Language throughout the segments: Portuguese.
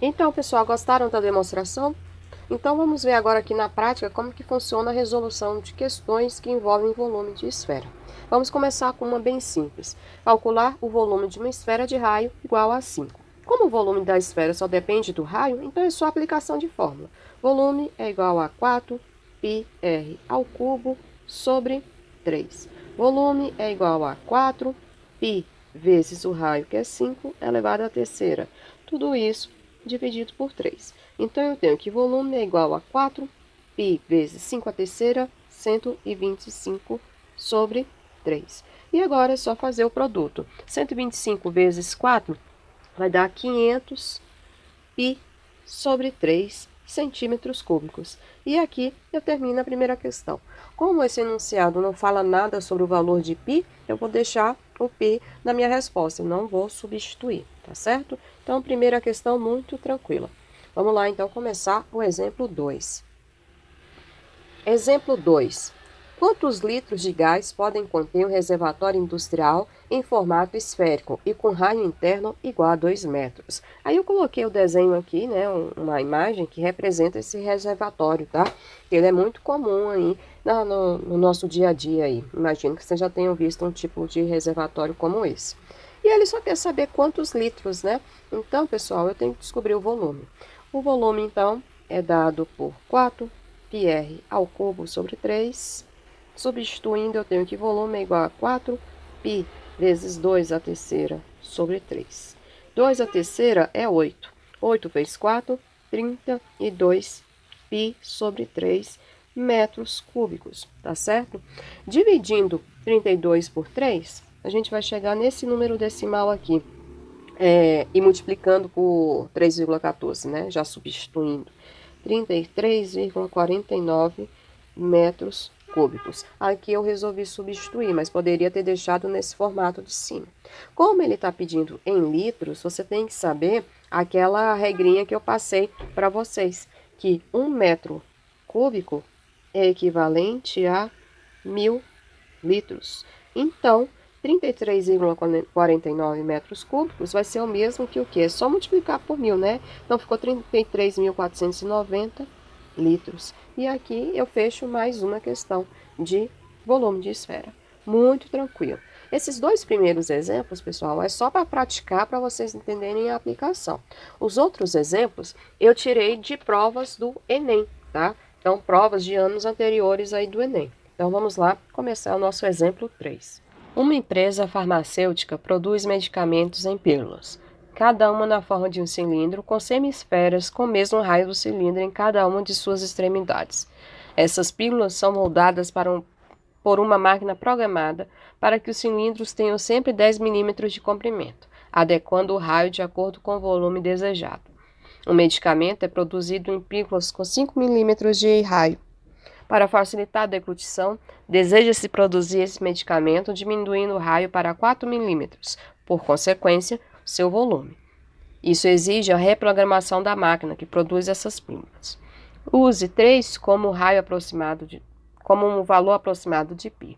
Então, pessoal, gostaram da demonstração? Então, vamos ver agora aqui na prática como que funciona a resolução de questões que envolvem volume de esfera. Vamos começar com uma bem simples. Calcular o volume de uma esfera de raio igual a 5. Como o volume da esfera só depende do raio, então é só aplicação de fórmula. Volume é igual a 4 πr ao cubo sobre 3. Volume é igual a 4 π vezes o raio, que é 5, elevado à terceira. Tudo isso dividido por 3. Então, eu tenho que volume é igual a 4 π vezes 5 à terceira, 125 sobre 3. E agora é só fazer o produto. 125 vezes 4 vai dar 500 π sobre 3 centímetros cúbicos. E aqui eu termino a primeira questão. Como esse enunciado não fala nada sobre o valor de π, eu vou deixar o π na minha resposta, eu não vou substituir, tá certo? Então, primeira questão muito tranquila. Vamos lá, então, começar o exemplo 2. Exemplo 2. Quantos litros de gás podem conter um reservatório industrial em formato esférico e com raio interno igual a 2 metros? Aí eu coloquei o desenho aqui, né, uma imagem que representa esse reservatório, tá? Ele é muito comum aí no nosso dia a dia aí. Imagino que vocês já tenham visto um tipo de reservatório como esse. E ele só quer saber quantos litros, né? Então, pessoal, eu tenho que descobrir o volume. O volume, então, é dado por 4 πr ao cubo sobre 3. Substituindo, eu tenho que volume é igual a 4 π vezes 2 à terceira sobre 3. 2 à terceira é 8. 8 vezes 4, 32 π sobre 3 metros cúbicos, tá certo? Dividindo 32 por 3, a gente vai chegar nesse número decimal aqui. E multiplicando por 3,14, né? Já substituindo. 33,49 metros cúbicos. Aqui eu resolvi substituir, mas poderia ter deixado nesse formato de cima. Como ele está pedindo em litros, você tem que saber aquela regrinha que eu passei para vocês, que 1 metro cúbico é equivalente a 1.000 litros. Então, 33,49 metros cúbicos vai ser o mesmo que o quê? É só multiplicar por 1.000, né? Então, ficou 33.490 litros. E aqui eu fecho mais uma questão de volume de esfera. Muito tranquilo. Esses dois primeiros exemplos, pessoal, é só para praticar, para vocês entenderem a aplicação. Os outros exemplos eu tirei de provas do Enem, tá? Então, provas de anos anteriores aí do Enem. Então, vamos lá começar o nosso exemplo 3. Uma empresa farmacêutica produz medicamentos em pílulas, cada uma na forma de um cilindro com semisferas com o mesmo raio do cilindro em cada uma de suas extremidades. Essas pílulas são moldadas por uma máquina programada para que os cilindros tenham sempre 10 milímetros de comprimento, adequando o raio de acordo com o volume desejado. O medicamento é produzido em pílulas com 5 milímetros de raio. Para facilitar a deglutição, deseja-se produzir esse medicamento diminuindo o raio para 4 milímetros, por consequência, seu volume. Isso exige a reprogramação da máquina que produz essas pílulas. Use 3 como um valor aproximado de π.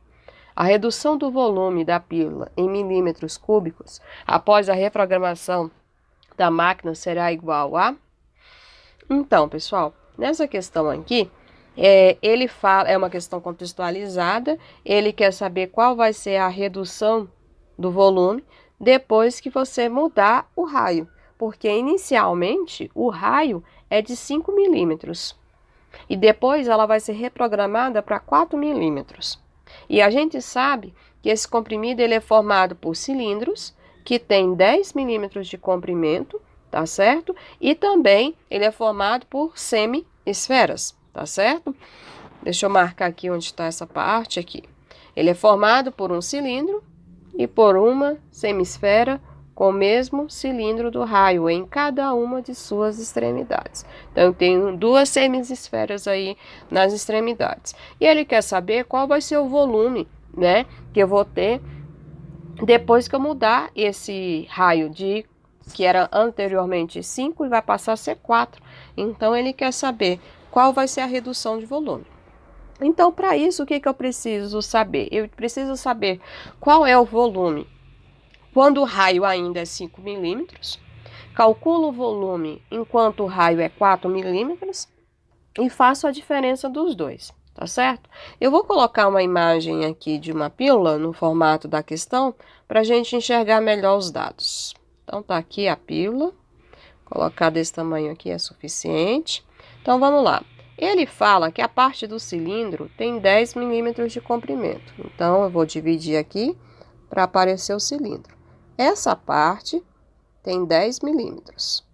A redução do volume da pílula em milímetros cúbicos após a reprogramação da máquina será igual a... Então, pessoal, nessa questão aqui, ele fala, é uma questão contextualizada, ele quer saber qual vai ser a redução do volume depois que você mudar o raio, porque inicialmente o raio é de 5 milímetros e depois ela vai ser reprogramada para 4 milímetros. E a gente sabe que esse comprimido ele é formado por cilindros que tem 10 milímetros de comprimento, tá certo? E também ele é formado por semi-esferas. Tá certo? Deixa eu marcar aqui onde está essa parte aqui. Ele é formado por um cilindro e por uma semisfera com o mesmo cilindro do raio em cada uma de suas extremidades. Então, eu tenho duas semisferas aí nas extremidades. E ele quer saber qual vai ser o volume, né, que eu vou ter depois que eu mudar esse raio que era anteriormente 5 e vai passar a ser 4. Então, ele quer saber qual vai ser a redução de volume. Então, para isso, o que eu preciso saber? Eu preciso saber qual é o volume quando o raio ainda é 5 milímetros, calculo o volume enquanto o raio é 4 milímetros e faço a diferença dos dois, tá certo? Eu vou colocar uma imagem aqui de uma pílula no formato da questão para a gente enxergar melhor os dados. Então, tá aqui a pílula, colocar desse tamanho aqui é suficiente. Então, vamos lá. Ele fala que a parte do cilindro tem 10 milímetros de comprimento. Então, eu vou dividir aqui para aparecer o cilindro. Essa parte tem 10 milímetros.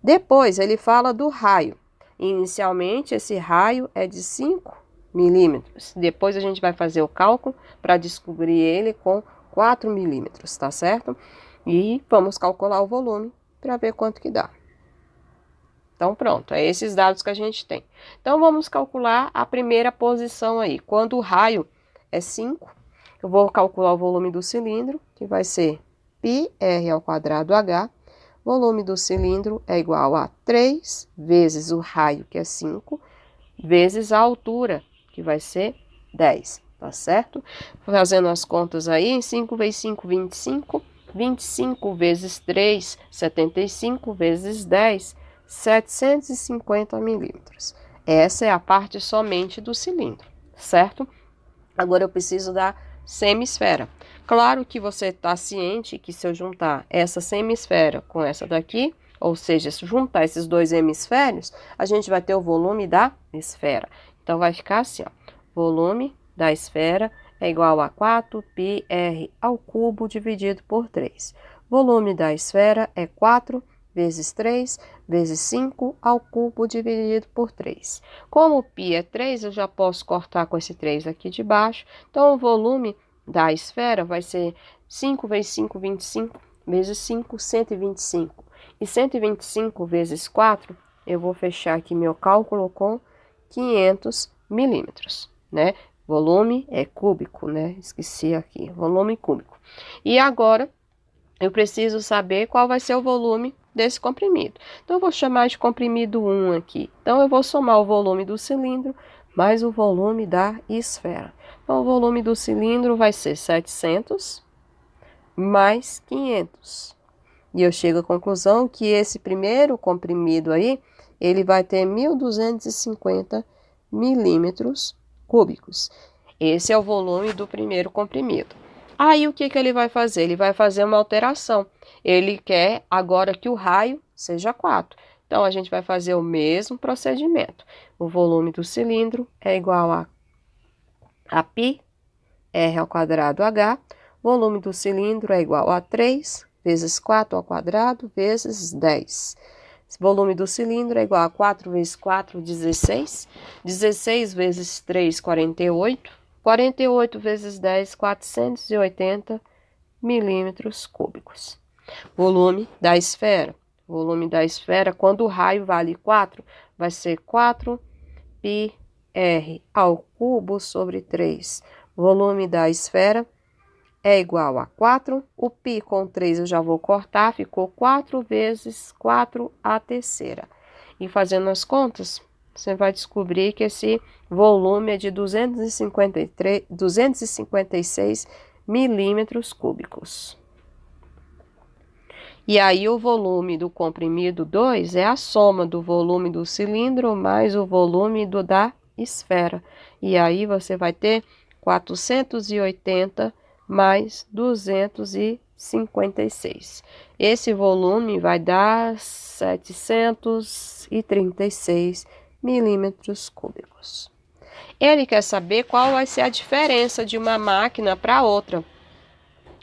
Depois, ele fala do raio. Inicialmente, esse raio é de 5 milímetros. Depois, a gente vai fazer o cálculo para descobrir ele com 4 milímetros, tá certo? E vamos calcular o volume para ver quanto que dá. Então, pronto, é esses dados que a gente tem. Então, vamos calcular a primeira posição aí. Quando o raio é 5, eu vou calcular o volume do cilindro, que vai ser πr²h. Volume do cilindro é igual a 3 vezes o raio, que é 5, vezes a altura, que vai ser 10, tá certo? Fazendo as contas aí, 5 vezes 5, 25. 25 vezes 3, 75 vezes 10, 750 milímetros. Essa é a parte somente do cilindro, certo? Agora eu preciso da semisfera. Claro que você está ciente que se eu juntar essa semisfera com essa daqui, ou seja, se juntar esses dois hemisférios, a gente vai ter o volume da esfera. Então, vai ficar assim, ó, volume da esfera é igual a 4πr² dividido por 3. Volume da esfera é 4 vezes 3 vezes 5² dividido por 3. Como o π é 3, eu já posso cortar com esse 3 aqui de baixo. Então, o volume da esfera vai ser 5 vezes 5, 25, vezes 5, 125. E 125 vezes 4, eu vou fechar aqui meu cálculo com 500 milímetros, né? Volume é cúbico, né? Esqueci aqui, volume cúbico. E agora, eu preciso saber qual vai ser o volume desse comprimido. Então, eu vou chamar de comprimido 1 aqui. Então, eu vou somar o volume do cilindro mais o volume da esfera. Então, o volume do cilindro vai ser 700 mais 500. E eu chego à conclusão que esse primeiro comprimido aí, ele vai ter 1.250 milímetros cúbicos. Esse é o volume do primeiro comprimido. Aí, o que ele vai fazer? Ele vai fazer uma alteração. Ele quer agora que o raio seja 4. Então, a gente vai fazer o mesmo procedimento. O volume do cilindro é igual a πr²h. Volume do cilindro é igual a 3 vezes 4² vezes 10. Volume do cilindro é igual a 4 vezes 4, 16. 16 vezes 3, 48. 48 vezes 10, 480 milímetros cúbicos. Volume da esfera. Volume da esfera, quando o raio vale 4, vai ser 4πr² sobre 3. Volume da esfera é igual a 4. O π com 3 eu já vou cortar, ficou 4 vezes 4 a terceira. E fazendo as contas, você vai descobrir que esse volume é de 256 milímetros cúbicos. E aí, o volume do comprimido 2 é a soma do volume do cilindro mais o volume da esfera. E aí, você vai ter 480 mais 256. Esse volume vai dar 736 milímetros cúbicos. Ele quer saber qual vai ser a diferença de uma máquina para outra.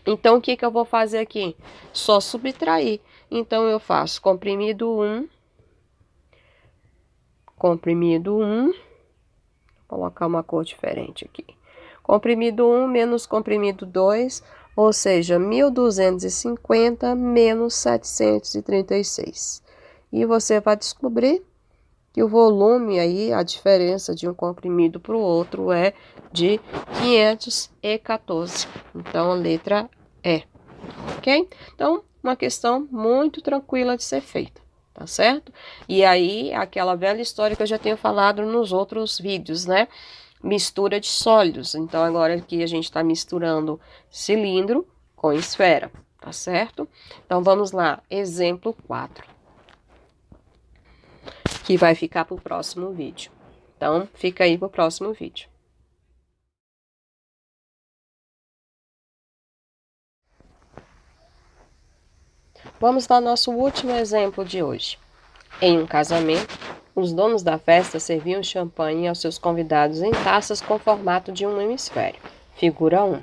Então, o que eu vou fazer aqui? Só subtrair. Então, eu faço comprimido 1, vou colocar uma cor diferente aqui. Comprimido 1 menos comprimido 2, ou seja, 1.250 menos 736. E você vai descobrir que o volume aí, a diferença de um comprimido para o outro é de 514. Então, a letra E, ok? Então, uma questão muito tranquila de ser feita, tá certo? E aí, aquela velha história que eu já tenho falado nos outros vídeos, né? Mistura de sólidos. Então, agora aqui a gente está misturando cilindro com esfera, tá certo? Então, vamos lá, exemplo 4, que vai ficar para o próximo vídeo. Então, fica aí para o próximo vídeo. Vamos ao nosso último exemplo de hoje. Em um casamento, os donos da festa serviam champanhe aos seus convidados em taças com formato de um hemisfério, figura 1.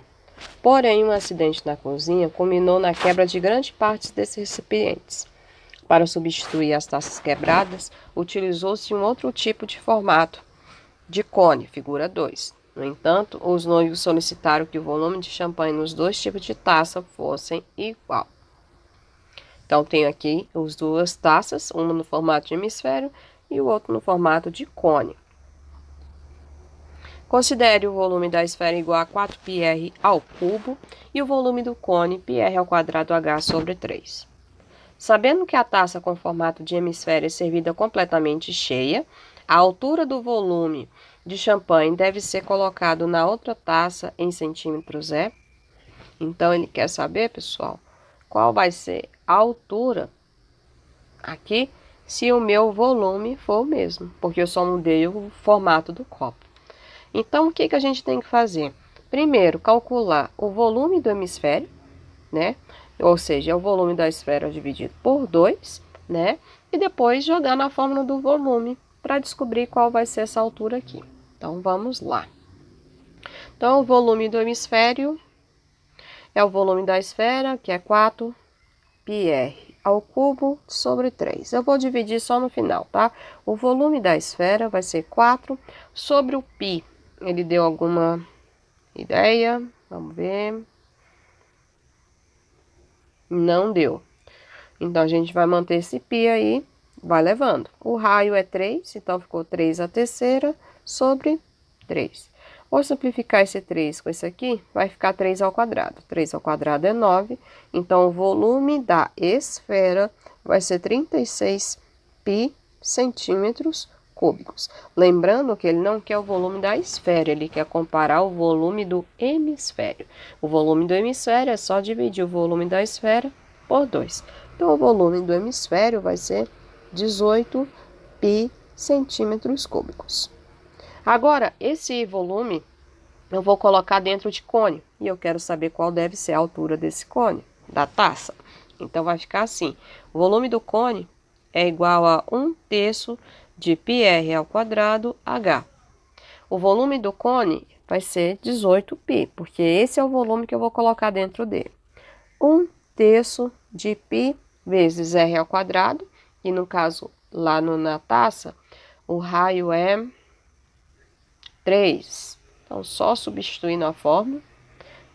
Porém, um acidente na cozinha culminou na quebra de grande parte desses recipientes. Para substituir as taças quebradas, utilizou-se um outro tipo de formato, de cone, figura 2. No entanto, os noivos solicitaram que o volume de champanhe nos dois tipos de taça fossem igual. Então, tenho aqui as duas taças, uma no formato de hemisfério e o outro no formato de cone. Considere o volume da esfera igual a 4πr ao cubo e o volume do cone πr ao quadrado h sobre 3. Sabendo que a taça com formato de hemisfério é servida completamente cheia, a altura do volume de champanhe deve ser colocado na outra taça em centímetros é. Então, ele quer saber, pessoal, qual vai ser a altura aqui se o meu volume for o mesmo, porque eu só mudei o formato do copo. Então, o que a gente tem que fazer? Primeiro, calcular o volume do hemisfério, né? Ou seja, é o volume da esfera dividido por 2, né? E depois jogar na fórmula do volume para descobrir qual vai ser essa altura aqui. Então, vamos lá. Então, o volume do hemisfério é o volume da esfera, que é 4πr ao cubo sobre 3. Eu vou dividir só no final, tá? O volume da esfera vai ser 4 sobre o π. Ele deu alguma ideia? Vamos ver. Não deu. Então, a gente vai manter esse π aí, vai levando. O raio é 3, então ficou 3 a terceira sobre 3. Vou simplificar esse 3 com esse aqui, vai ficar 3 ao quadrado. 3 ao quadrado é 9, então o volume da esfera vai ser 36 π centímetros cúbicos. Lembrando que ele não quer o volume da esfera, ele quer comparar o volume do hemisfério. O volume do hemisfério é só dividir o volume da esfera por 2. Então, o volume do hemisfério vai ser 18 π centímetros cúbicos. Agora, esse volume eu vou colocar dentro de cone. E eu quero saber qual deve ser a altura desse cone, da taça. Então, vai ficar assim. O volume do cone é igual a 1/3 de πr ao quadrado h. O volume do cone vai ser 18 π, porque esse é o volume que eu vou colocar dentro dele. 1/3 de π vezes r ao quadrado, e no caso, lá na taça, o raio é 3. Então, só substituindo a fórmula,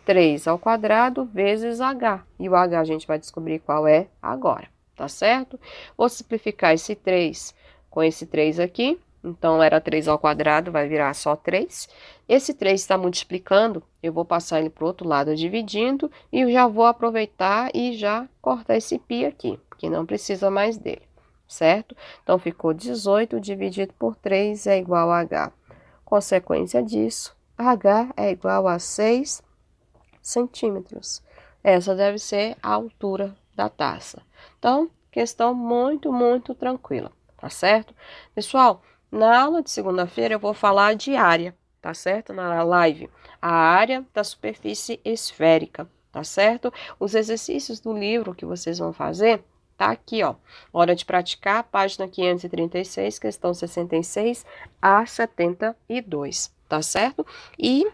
3 ao quadrado vezes h. E o h a gente vai descobrir qual é agora, tá certo? Vou simplificar esse 3 com esse 3 aqui. Então, era 3 ao quadrado, vai virar só 3. Esse 3 está multiplicando, eu vou passar ele para o outro lado dividindo, e eu já vou aproveitar e já cortar esse π aqui, porque não precisa mais dele, certo? Então, ficou 18 dividido por 3 é igual a h. Consequência disso, h é igual a 6 centímetros. Essa deve ser a altura da taça. Então, questão muito, muito tranquila, tá certo? Pessoal, na aula de segunda-feira eu vou falar de área, tá certo? Na live, a área da superfície esférica, tá certo? Os exercícios do livro que vocês vão fazer, tá aqui, ó. Hora de praticar, página 536, questão 66 a 72, tá certo? E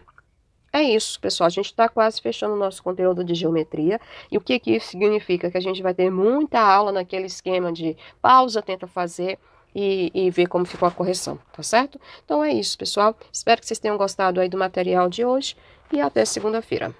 é isso, pessoal. A gente está quase fechando o nosso conteúdo de geometria. E o que isso significa? Que a gente vai ter muita aula naquele esquema de pausa, tenta fazer e ver como ficou a correção, tá certo? Então é isso, pessoal. Espero que vocês tenham gostado aí do material de hoje e até segunda-feira.